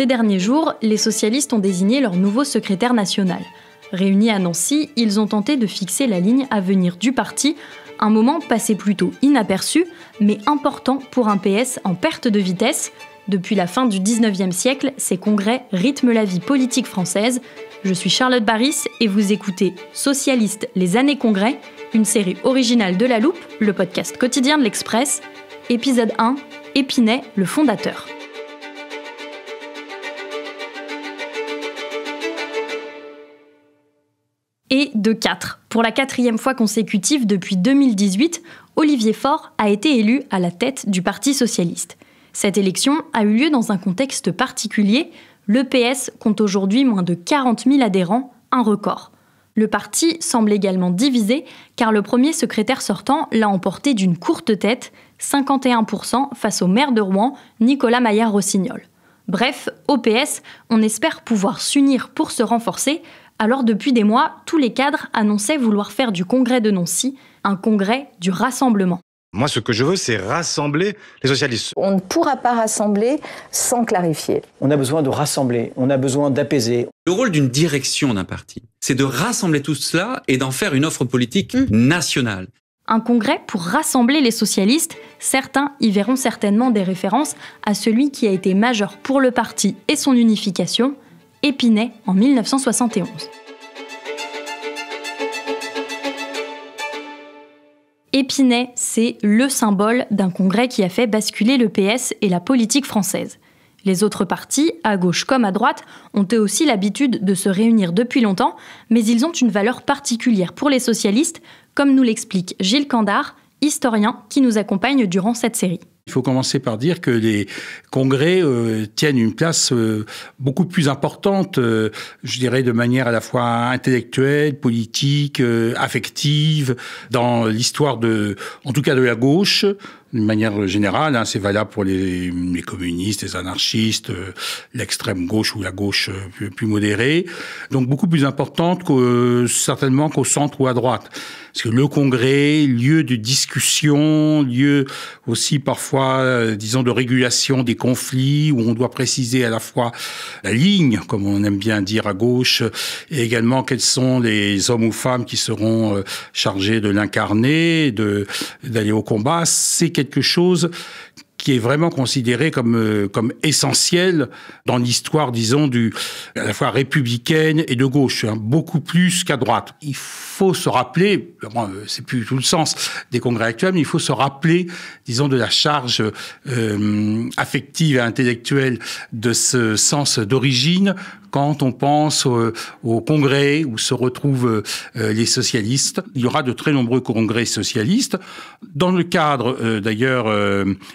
Ces derniers jours, les socialistes ont désigné leur nouveau secrétaire national. Réunis à Nancy, ils ont tenté de fixer la ligne à venir du parti, un moment passé plutôt inaperçu, mais important pour un PS en perte de vitesse. Depuis la fin du 19e siècle, ces congrès rythment la vie politique française. Je suis Charlotte Baris et vous écoutez Socialistes, les années congrès, une série originale de La Loupe, le podcast quotidien de l'Express. Épisode 1, Épinay, le fondateur. Et de 4. Pour la 4e fois consécutive depuis 2018, Olivier Faure a été élu à la tête du Parti socialiste. Cette élection a eu lieu dans un contexte particulier. Le PS compte aujourd'hui moins de 40 000 adhérents, un record. Le parti semble également divisé, car le premier secrétaire sortant l'a emporté d'une courte tête, 51% face au maire de Rouen, Nicolas Maillard-Rossignol. Bref, au PS, on espère pouvoir s'unir pour se renforcer. Alors depuis des mois, tous les cadres annonçaient vouloir faire du congrès de Nancy un congrès du rassemblement. Moi, ce que je veux, c'est rassembler les socialistes. On ne pourra pas rassembler sans clarifier. On a besoin de rassembler, on a besoin d'apaiser. Le rôle d'une direction d'un parti, c'est de rassembler tout cela et d'en faire une offre politique nationale. Un congrès pour rassembler les socialistes, certains y verront certainement des références à celui qui a été majeur pour le parti et son unification, Épinay en 1971. Épinay, c'est le symbole d'un congrès qui a fait basculer le PS et la politique française. Les autres partis, à gauche comme à droite, ont eux aussi l'habitude de se réunir depuis longtemps, mais ils ont une valeur particulière pour les socialistes, comme nous l'explique Gilles Candard, historien qui nous accompagne durant cette série. Il faut commencer par dire que les congrès tiennent une place beaucoup plus importante, je dirais de manière à la fois intellectuelle, politique, affective, dans l'histoire en tout cas de la gauche, d'une manière générale. C'est valable pour les communistes, les anarchistes, l'extrême gauche ou la gauche plus modérée. Donc beaucoup plus importante certainement qu'au centre ou à droite. Parce que le congrès, lieu de discussion, lieu aussi parfois, disons, de régulation des conflits, où on doit préciser à la fois la ligne, comme on aime bien dire à gauche, et également quels sont les hommes ou femmes qui seront chargés de l'incarner, d'aller au combat. C'est quelque chose qui est vraiment considéré comme essentiel dans l'histoire, disons, à la fois républicaine et de gauche, beaucoup plus qu'à droite. Il faut se rappeler, c'est plus tout le sens des congrès actuels, mais il faut se rappeler, disons, de la charge affective et intellectuelle de ce sens d'origine quand on pense au congrès où se retrouvent les socialistes. Il y aura de très nombreux congrès socialistes, dans le cadre, d'ailleurs,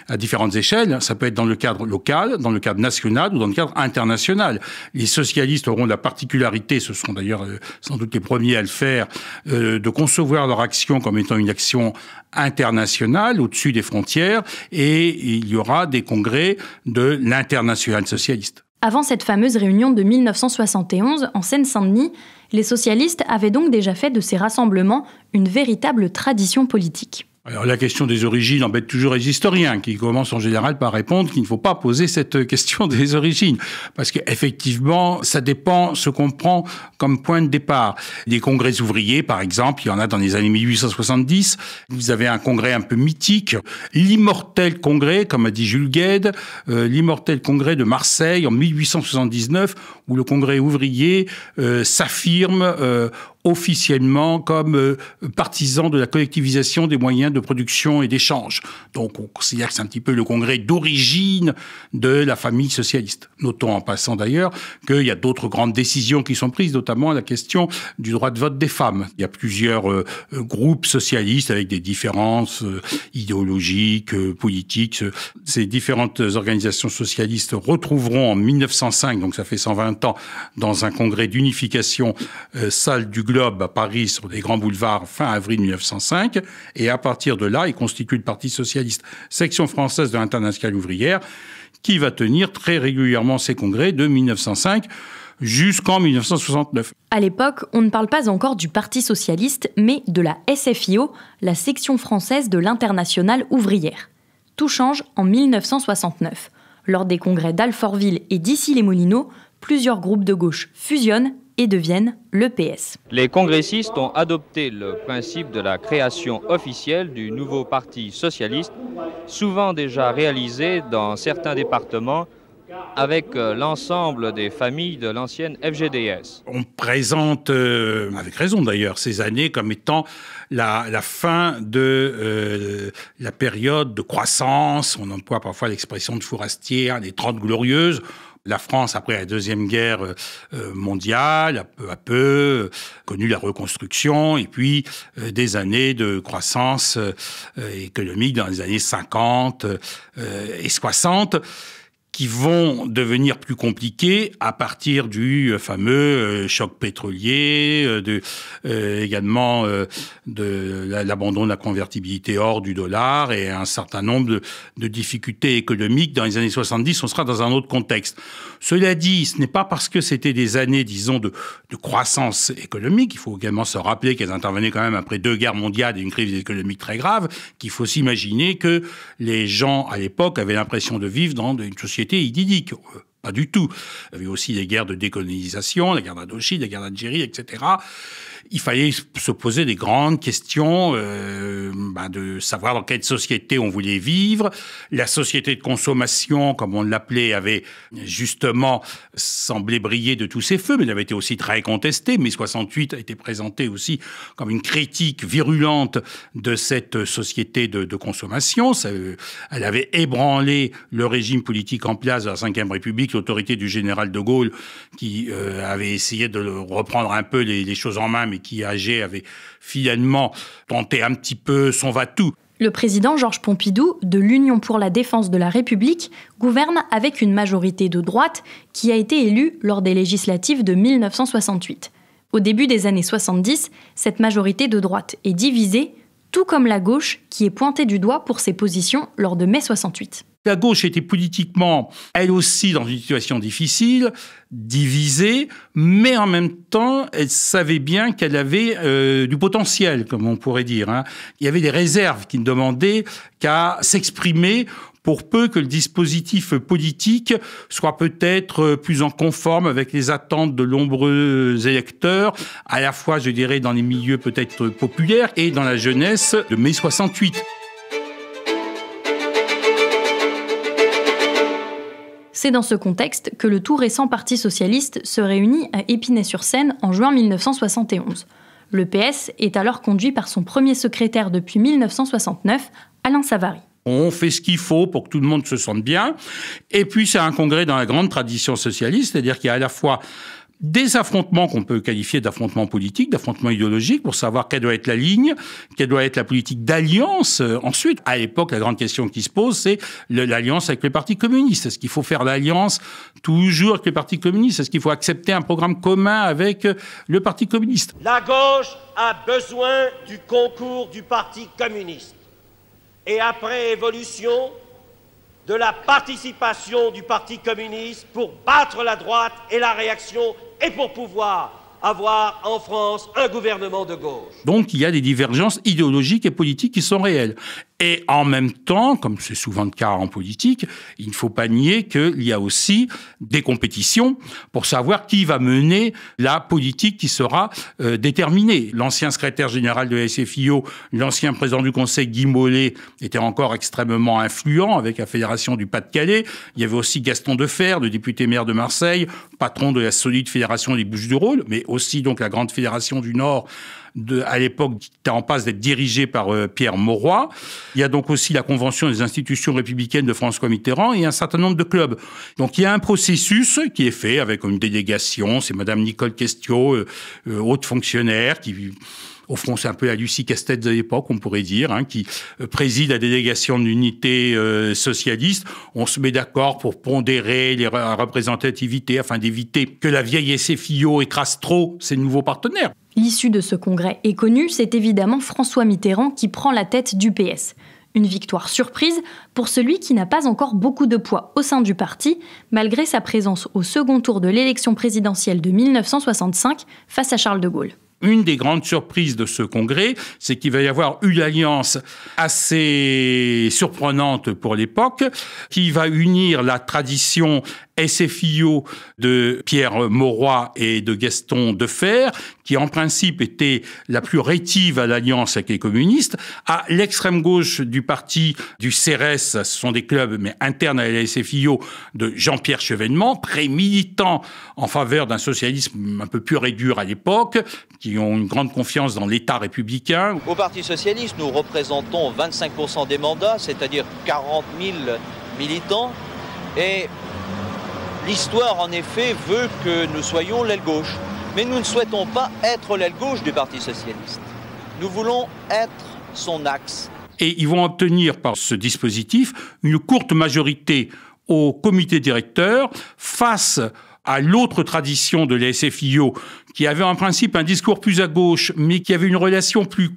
à différentes échelles. Ça peut être dans le cadre local, dans le cadre national ou dans le cadre international. Les socialistes auront la particularité, ce seront d'ailleurs sans doute les premiers à le faire, de concevoir leur action comme étant une action internationale, au-dessus des frontières, et il y aura des congrès de l'international socialiste. Avant cette fameuse réunion de 1971, en Seine-Saint-Denis, les socialistes avaient donc déjà fait de ces rassemblements une véritable tradition politique. Alors la question des origines embête toujours les historiens, qui commencent en général par répondre qu'il ne faut pas poser cette question des origines, parce qu'effectivement, ça dépend ce qu'on prend comme point de départ. Les congrès ouvriers, par exemple, il y en a dans les années 1870, vous avez un congrès un peu mythique, l'immortel congrès, comme a dit Jules Guesde, l'immortel congrès de Marseille en 1879, où le congrès ouvrier s'affirme officiellement comme partisan de la collectivisation des moyens de production et d'échange. Donc on considère que c'est un petit peu le congrès d'origine de la famille socialiste. Notons en passant d'ailleurs qu'il y a d'autres grandes décisions qui sont prises, notamment la question du droit de vote des femmes. Il y a plusieurs groupes socialistes avec des différences idéologiques, politiques. Ces différentes organisations socialistes retrouveront en 1905, donc ça fait 120 ans, dans un congrès d'unification salle du Globe à Paris sur des grands boulevards fin avril 1905, et à partir de là, il constitue le Parti socialiste, section française de l'Internationale ouvrière, qui va tenir très régulièrement ses congrès de 1905 jusqu'en 1969. À l'époque, on ne parle pas encore du Parti socialiste, mais de la SFIO, la section française de l'Internationale ouvrière. Tout change en 1969. Lors des congrès d'Alfortville et d'Issy-les-Moulineaux, plusieurs groupes de gauche fusionnent et deviennent le PS. Les congressistes ont adopté le principe de la création officielle du nouveau parti socialiste, souvent déjà réalisé dans certains départements avec l'ensemble des familles de l'ancienne FGDS. On présente, avec raison d'ailleurs, ces années comme étant la fin de la période de croissance. On emploie parfois l'expression de Fourastière, les 30 glorieuses. La France, après la Deuxième Guerre mondiale, a peu à peu connu la reconstruction et puis des années de croissance économique dans les années 50 et 60 qui vont devenir plus compliqués à partir du fameux choc pétrolier, également de l'abandon de la convertibilité hors du dollar et un certain nombre de difficultés économiques. Dans les années 70, on sera dans un autre contexte. Cela dit, ce n'est pas parce que c'était des années, disons, de croissance économique, il faut également se rappeler qu'elles intervenaient quand même après 2 guerres mondiales et une crise économique très grave, qu'il faut s'imaginer que les gens, à l'époque, avaient l'impression de vivre dans une société idyllique. Pas du tout. Il y avait aussi les guerres de décolonisation, la guerre d'Indochine, la guerre d'Algérie, etc. Il fallait se poser des grandes questions de savoir dans quelle société on voulait vivre. La société de consommation, comme on l'appelait, avait justement semblé briller de tous ses feux, mais elle avait été aussi très contestée. Mai 68 a été présenté aussi comme une critique virulente de cette société de consommation. Elle avait ébranlé le régime politique en place de la Ve République, l'autorité du général de Gaulle, qui avait essayé de reprendre un peu les choses en main, mais qui, âgé, avait finalement tenté un petit peu son va-tout. Le président Georges Pompidou, de l'Union pour la défense de la République, gouverne avec une majorité de droite qui a été élue lors des législatives de 1968. Au début des années 70, cette majorité de droite est divisée, tout comme la gauche qui est pointée du doigt pour ses positions lors de mai 68. La gauche était politiquement, elle aussi, dans une situation difficile, divisée, mais en même temps, elle savait bien qu'elle avait du potentiel, comme on pourrait dire. Il y avait des réserves qui ne demandaient qu'à s'exprimer pour peu que le dispositif politique soit peut-être plus en conforme avec les attentes de nombreux électeurs, à la fois, je dirais, dans les milieux peut-être populaires et dans la jeunesse de mai 68. C'est dans ce contexte que le tout récent Parti socialiste se réunit à Épinay-sur-Seine en juin 1971. Le PS est alors conduit par son premier secrétaire depuis 1969, Alain Savary. On fait ce qu'il faut pour que tout le monde se sente bien. Et puis c'est un congrès dans la grande tradition socialiste, c'est-à-dire qu'il y a à la fois des affrontements qu'on peut qualifier d'affrontements politiques, d'affrontements idéologiques, pour savoir quelle doit être la ligne, quelle doit être la politique d'alliance. Ensuite, à l'époque, la grande question qui se pose, c'est l'alliance avec le Parti communiste. Est-ce qu'il faut faire l'alliance toujours avec le Parti communiste? Est-ce qu'il faut accepter un programme commun avec le Parti communiste? La gauche a besoin du concours du Parti communiste. Et après évolution, de la participation du Parti communiste pour battre la droite et la réaction et pour pouvoir avoir en France un gouvernement de gauche. Donc il y a des divergences idéologiques et politiques qui sont réelles. Et en même temps, comme c'est souvent le cas en politique, il ne faut pas nier qu'il y a aussi des compétitions pour savoir qui va mener la politique qui sera déterminée. L'ancien secrétaire général de la SFIO, l'ancien président du Conseil, Guy Mollet, était encore extrêmement influent avec la Fédération du Pas-de-Calais. Il y avait aussi Gaston Defferre, le député maire de Marseille, patron de la solide Fédération des Bouches-du-Rhône, mais aussi donc la grande Fédération du Nord, à l'époque, qui était en passe d'être dirigée par Pierre Mauroy. Il y a donc aussi la Convention des institutions républicaines de François Mitterrand et un certain nombre de clubs. Donc il y a un processus qui est fait avec une délégation. C'est Madame Nicole Questiot, haute fonctionnaire, qui... Au fond, c'est un peu la Lucie Castet de l'époque, on pourrait dire, qui préside la délégation de l'unité socialiste. On se met d'accord pour pondérer les représentativités afin d'éviter que la vieille SFIO écrase trop ses nouveaux partenaires. L'issue de ce congrès est connue, c'est évidemment François Mitterrand qui prend la tête du PS. Une victoire surprise pour celui qui n'a pas encore beaucoup de poids au sein du parti, malgré sa présence au second tour de l'élection présidentielle de 1965 face à Charles de Gaulle. une des grandes surprises de ce congrès, c'est qu'il va y avoir une alliance assez surprenante pour l'époque, qui va unir la tradition SFIO de Pierre Mauroy et de Gaston Defferre, qui en principe était la plus rétive à l'alliance avec les communistes, à l'extrême gauche du parti du CRS, ce sont des clubs mais internes à la SFIO, de Jean-Pierre Chevènement, très militant en faveur d'un socialisme un peu pur et dur à l'époque, qui ont une grande confiance dans l'État républicain. Au Parti socialiste, nous représentons 25% des mandats, c'est-à-dire 40 000 militants, et l'histoire, en effet, veut que nous soyons l'aile gauche. Mais nous ne souhaitons pas être l'aile gauche du Parti socialiste. Nous voulons être son axe. Et ils vont obtenir par ce dispositif une courte majorité au comité directeur face à l'autre tradition de la SFIO, qui avait en principe un discours plus à gauche, mais qui avait une relation plus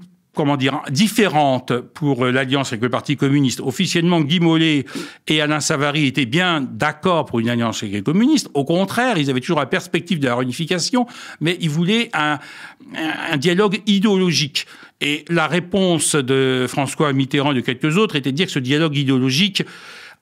différente pour l'alliance avec le Parti communiste. Officiellement, Guy Mollet et Alain Savary étaient bien d'accord pour une alliance avec les communistes. Au contraire, ils avaient toujours la perspective de la réunification, mais ils voulaient un dialogue idéologique. Et la réponse de François Mitterrand et de quelques autres était de dire que ce dialogue idéologique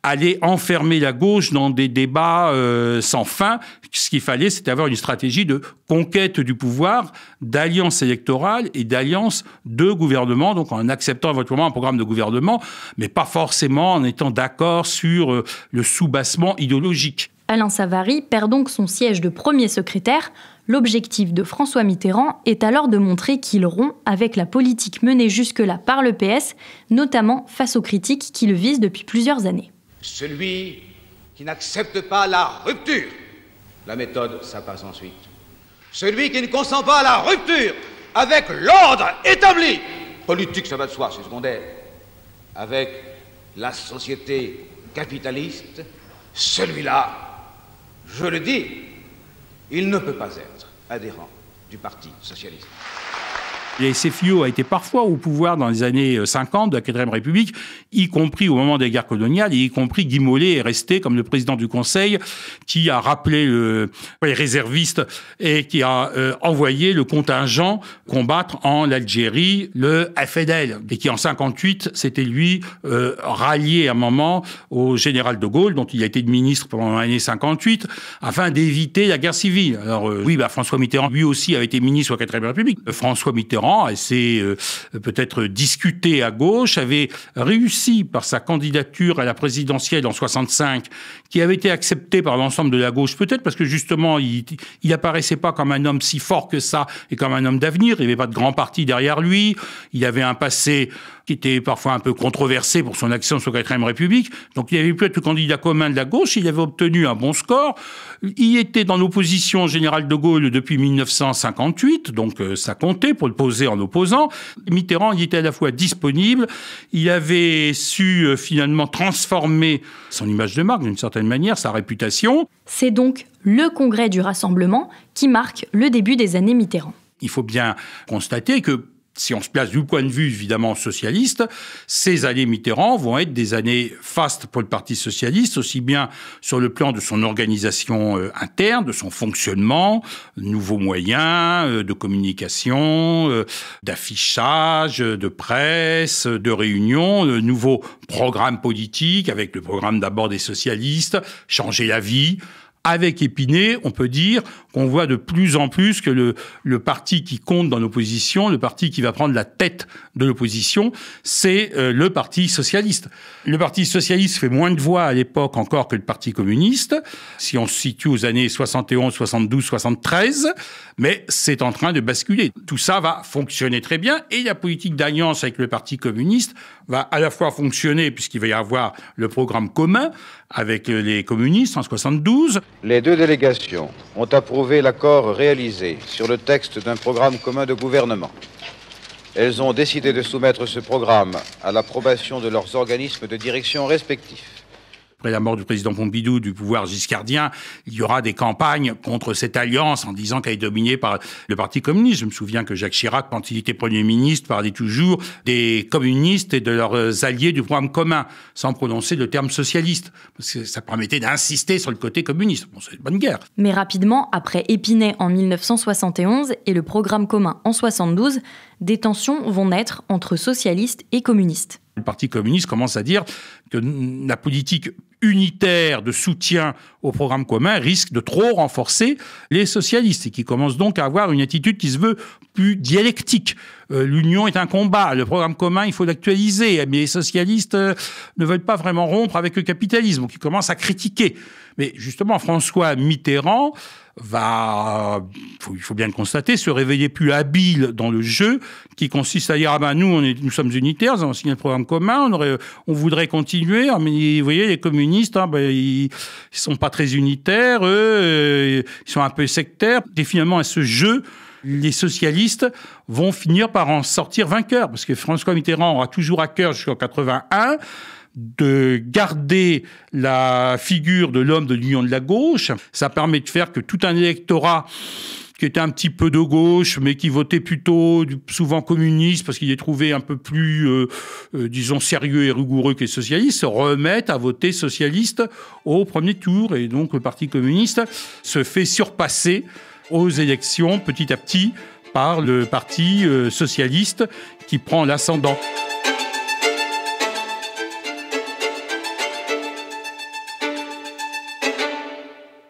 allait enfermer la gauche dans des débats sans fin. Ce qu'il fallait, c'était avoir une stratégie de conquête du pouvoir, d'alliance électorale et d'alliance de gouvernement, donc en acceptant éventuellement un programme de gouvernement, mais pas forcément en étant d'accord sur le soubassement idéologique. Alain Savary perd donc son siège de premier secrétaire. L'objectif de François Mitterrand est alors de montrer qu'il rompt avec la politique menée jusque-là par le PS, notamment face aux critiques qui le visent depuis plusieurs années. Celui qui n'accepte pas la rupture, la méthode, ça passe ensuite. Celui qui ne consent pas à la rupture avec l'ordre établi, politique, ça va de soi, c'est secondaire, avec la société capitaliste, celui-là, je le dis, il ne peut pas être adhérent du Parti socialiste. La SFIO a été parfois au pouvoir dans les années 50 de la 4e République, y compris au moment des guerres coloniales, et y compris Guy Mollet est resté comme le président du Conseil qui a rappelé les réservistes et qui a envoyé le contingent combattre en Algérie le FNL, et qui en 58 s'était lui rallié à un moment au général de Gaulle, dont il a été ministre pendant l'année 58, afin d'éviter la guerre civile. Alors François Mitterrand, lui aussi, avait été ministre de la 4e République. François Mitterrand s'est peut-être discuté à gauche, avait réussi par sa candidature à la présidentielle en 65, qui avait été acceptée par l'ensemble de la gauche, peut-être parce que justement, il apparaissait pas comme un homme si fort que ça et comme un homme d'avenir. Il n'y avait pas de grand parti derrière lui. Il avait un passé qui était parfois un peu controversé pour son action sur la 4e République. Donc il avait pu être le candidat commun de la gauche. Il avait obtenu un bon score. Il était dans l'opposition au général de Gaulle depuis 1958, donc ça comptait pour le poser en opposant. Mitterrand, il était à la fois disponible, il avait su finalement transformer son image de marque d'une certaine manière, sa réputation. C'est donc le congrès du Rassemblement qui marque le début des années Mitterrand. Il faut bien constater que si on se place du point de vue, évidemment, socialiste, ces années Mitterrand vont être des années fastes pour le Parti socialiste, aussi bien sur le plan de son organisation interne, de son fonctionnement, nouveaux moyens de communication, d'affichage, de presse, de réunions, de nouveaux programmes politiques, avec le programme d'abord des socialistes, Changer la vie. Avec Épinay, on peut dire qu'on voit de plus en plus que le parti qui compte dans l'opposition, le parti qui va prendre la tête de l'opposition, c'est le Parti socialiste. Le Parti socialiste fait moins de voix à l'époque encore que le Parti communiste, si on se situe aux années 71, 72, 73, mais c'est en train de basculer. Tout ça va fonctionner très bien, et la politique d'alliance avec le Parti communiste va à la fois fonctionner, puisqu'il va y avoir le programme commun avec les communistes en 72. Les deux délégations ont approuvé l'accord réalisé sur le texte d'un programme commun de gouvernement. Elles ont décidé de soumettre ce programme à l'approbation de leurs organismes de direction respectifs. après la mort du président Pompidou, du pouvoir giscardien, il y aura des campagnes contre cette alliance en disant qu'elle est dominée par le Parti communiste. Je me souviens que Jacques Chirac, quand il était Premier ministre, parlait toujours des communistes et de leurs alliés du programme commun, sans prononcer le terme socialiste, parce que ça permettait d'insister sur le côté communiste. Bon, c'est une bonne guerre. Mais rapidement, après Épinay en 1971 et le programme commun en 72, des tensions vont naître entre socialistes et communistes. Le Parti communiste commence à dire que la politique unitaire de soutien au programme commun risque de trop renforcer les socialistes et qui commence donc à avoir une attitude qui se veut plus dialectique. L'union est un combat, le programme commun, il faut l'actualiser, mais les socialistes ne veulent pas vraiment rompre avec le capitalisme, donc ils commencent à critiquer. Mais justement, François Mitterrand va, il faut bien le constater, se révéler plus habile dans le jeu qui consiste à dire nous sommes unitaires, nous avons signé le programme commun, on voudrait continuer, mais vous voyez les communistes ils sont pas très unitaires, eux ils sont un peu sectaires. Et finalement à ce jeu, les socialistes vont finir par en sortir vainqueurs parce que François Mitterrand aura toujours à cœur jusqu'en 81 de garder la figure de l'homme de l'union de la gauche. Ça permet de faire que tout un électorat qui était un petit peu de gauche, mais qui votait plutôt souvent communiste, parce qu'il est trouvé un peu plus, disons, sérieux et rigoureux que les socialistes, se remettent à voter socialiste au premier tour. Et donc le Parti communiste se fait surpasser aux élections petit à petit par le Parti socialiste qui prend l'ascendant.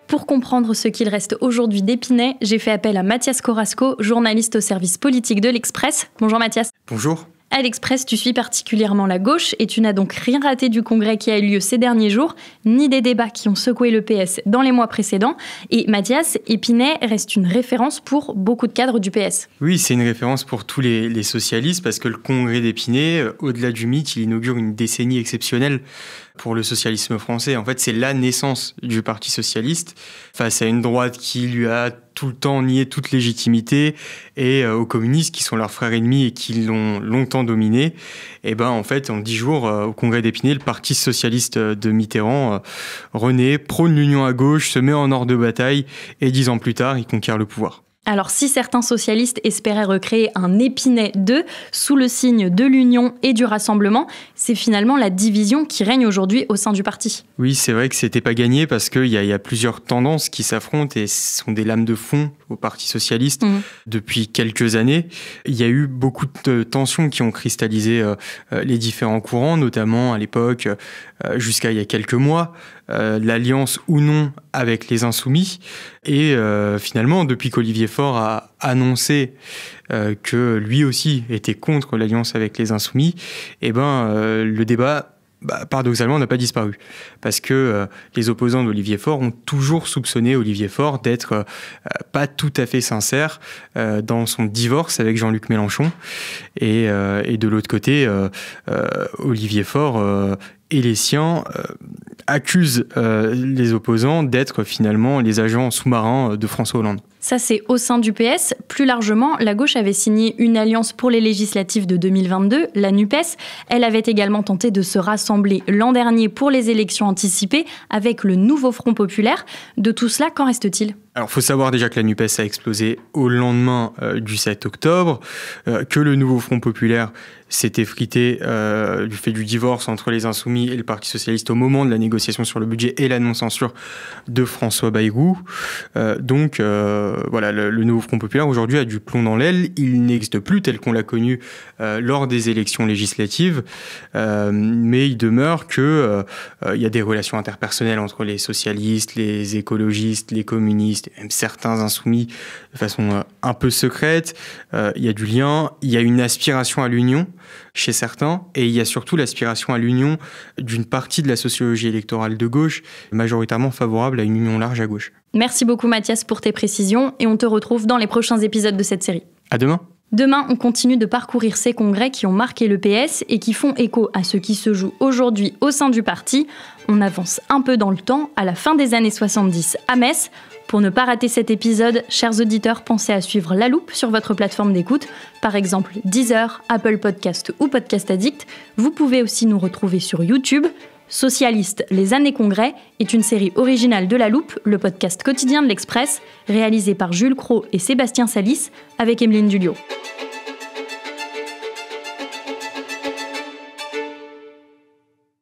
Pour comprendre ce qu'il reste aujourd'hui d'Épinay, j'ai fait appel à Mathias Corasco, journaliste au service politique de l'Express. Bonjour Mathias. Bonjour. À l'Express, tu suis particulièrement la gauche et tu n'as donc rien raté du congrès qui a eu lieu ces derniers jours, ni des débats qui ont secoué le PS dans les mois précédents. Et Mathias, Épinay reste une référence pour beaucoup de cadres du PS. Oui, c'est une référence pour tous les socialistes parce que le congrès d'Épinay, au-delà du mythe, il inaugure une décennie exceptionnelle pour le socialisme français. En fait, c'est la naissance du Parti socialiste face à une droite qui lui a tout le temps nié toute légitimité et aux communistes qui sont leurs frères ennemis et qui l'ont longtemps dominé. Et en fait, en 10 jours, au congrès d'Épinay, le Parti socialiste de Mitterrand renaît, prône l'union à gauche, se met en ordre de bataille et 10 ans plus tard, il conquiert le pouvoir. Alors si certains socialistes espéraient recréer un Épinay 2 sous le signe de l'union et du rassemblement, c'est finalement la division qui règne aujourd'hui au sein du parti. Oui, c'est vrai que c'était pas gagné parce qu'il y a plusieurs tendances qui s'affrontent et ce sont des lames de fond au Parti socialiste depuis quelques années. Il y a eu beaucoup de tensions qui ont cristallisé les différents courants, notamment à l'époque, jusqu'à il y a quelques mois, l'alliance ou non avec les Insoumis. Et finalement, depuis qu'Olivier Faure a annoncé que lui aussi était contre l'alliance avec les Insoumis, le débat paradoxalement n'a pas disparu parce que les opposants d'Olivier Faure ont toujours soupçonné Olivier Faure d'être pas tout à fait sincère dans son divorce avec Jean-Luc Mélenchon et de l'autre côté Olivier Faure et les siens accusent les opposants d'être finalement les agents sous-marins de François Hollande. Ça, c'est au sein du PS. Plus largement, la gauche avait signé une alliance pour les législatives de 2022, la NUPES. Elle avait également tenté de se rassembler l'an dernier pour les élections anticipées avec le nouveau Front populaire. De tout cela, qu'en reste-t-il ? Alors, il faut savoir déjà que la NUPES a explosé au lendemain du 7 octobre, que le nouveau Front populaire s'est effrité du fait du divorce entre les Insoumis et le Parti socialiste au moment de la négociation sur le budget et la non-censure de François Bayrou. Voilà, le nouveau Front populaire aujourd'hui a du plomb dans l'aile. Il n'existe plus tel qu'on l'a connu lors des élections législatives, mais il demeure que il y a des relations interpersonnelles entre les socialistes, les écologistes, les communistes, et même certains insoumis de façon un peu secrète. Il y a du lien, il y a une aspiration à l'union chez certains, et il y a surtout l'aspiration à l'union d'une partie de la sociologie électorale de gauche, majoritairement favorable à une union large à gauche. Merci beaucoup Mathias pour tes précisions, et on te retrouve dans les prochains épisodes de cette série. À demain. Demain, on continue de parcourir ces congrès qui ont marqué le PS et qui font écho à ce qui se joue aujourd'hui au sein du parti. On avance un peu dans le temps, à la fin des années 70 à Metz. Pour ne pas rater cet épisode, chers auditeurs, pensez à suivre La Loupe sur votre plateforme d'écoute, par exemple Deezer, Apple Podcast ou Podcast Addict. Vous pouvez aussi nous retrouver sur YouTube. Socialiste, les années congrès est une série originale de La Loupe, le podcast quotidien de l'Express, réalisé par Jules Cros et Sébastien Salis, avec Emeline Dulliot.